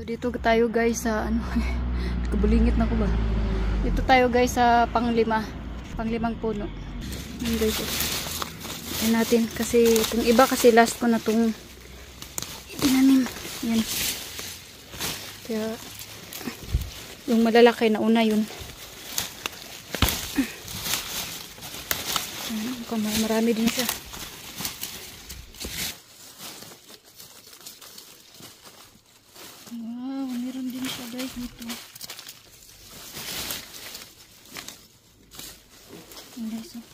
So dito tayo guys sa ano, kabulingit na ko ba? Dito tayo guys sa panglimang puno. Yan guys. Yan natin kasi itong iba kasi last ko na itong itinanim. Yan. Kaya yung malalaki na una yun. Marami din siya. Wow, meron din siya guys dito. Yan guys, oh.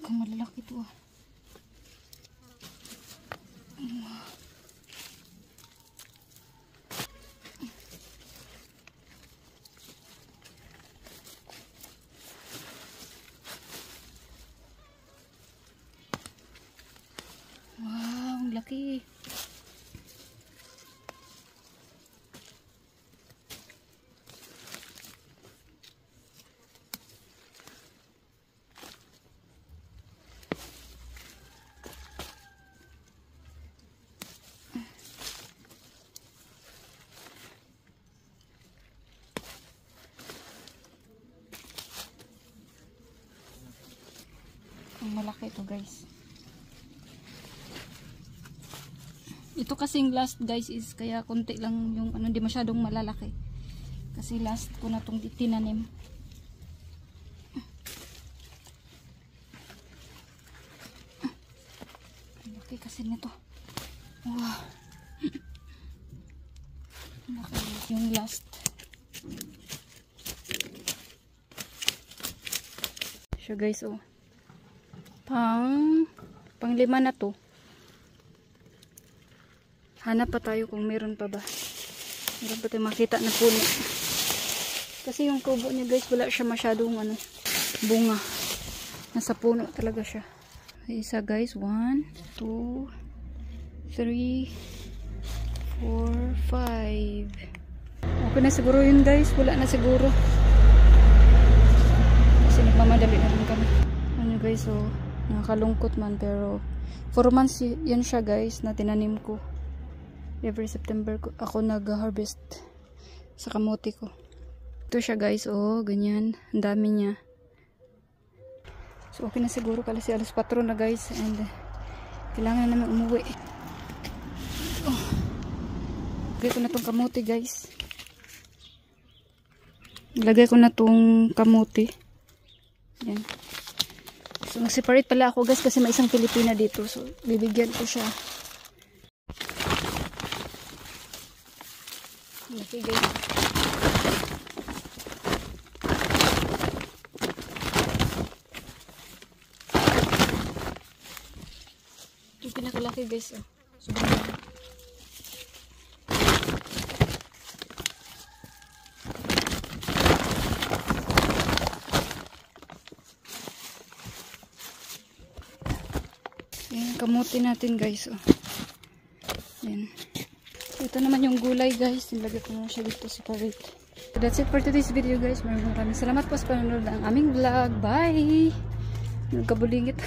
Kung malalaki ito, ah. Wow, ang laki. Ang malaki ito guys. Ito kasing last guys is kaya konti lang yung ano, hindi masyadong malalaki. Kasi last ko na itong tinanim. Laki kasi nito. Wow. Laki yung last. So guys, oh. Panglima na to. Hanap pa tayo kung meron pa ba. Meron pa tayo makita na puno. Kasi yung kubo niya guys, wala siya masyadong ano, bunga. Nasa puno talaga siya. Isa guys, 1, 2, 3, 4, 5. Okay na siguro yun guys. Wala na siguro. Kasi nagmamadali na rin kami. Ano guys, so nakakalungkot man pero 4 months yan siya guys na tinanim ko. Every September ako nag-harvest sa kamote ko. Ito siya guys, oh, ganyan. Ang dami niya. So okay na siguro kasi alas 4 na guys and kailangan na naman umuwi. Oh. Lagay ko na tong kamote guys. Lagay ko na tong kamote. Yan. So mag-separate pala ako guys kasi may isang Pilipina dito. So bibigyan ko siya. Okay guys. Ito pinakalaki guys, oh. Sobrang laki. Yan, kamuti natin guys, oh. Yan. Ito naman yung gulay guys. Nilagay ko na siya dito separate. So that's it for today's video guys. Maraming salamat po sa panonood ng aming vlog. Bye! Nagkabulingit.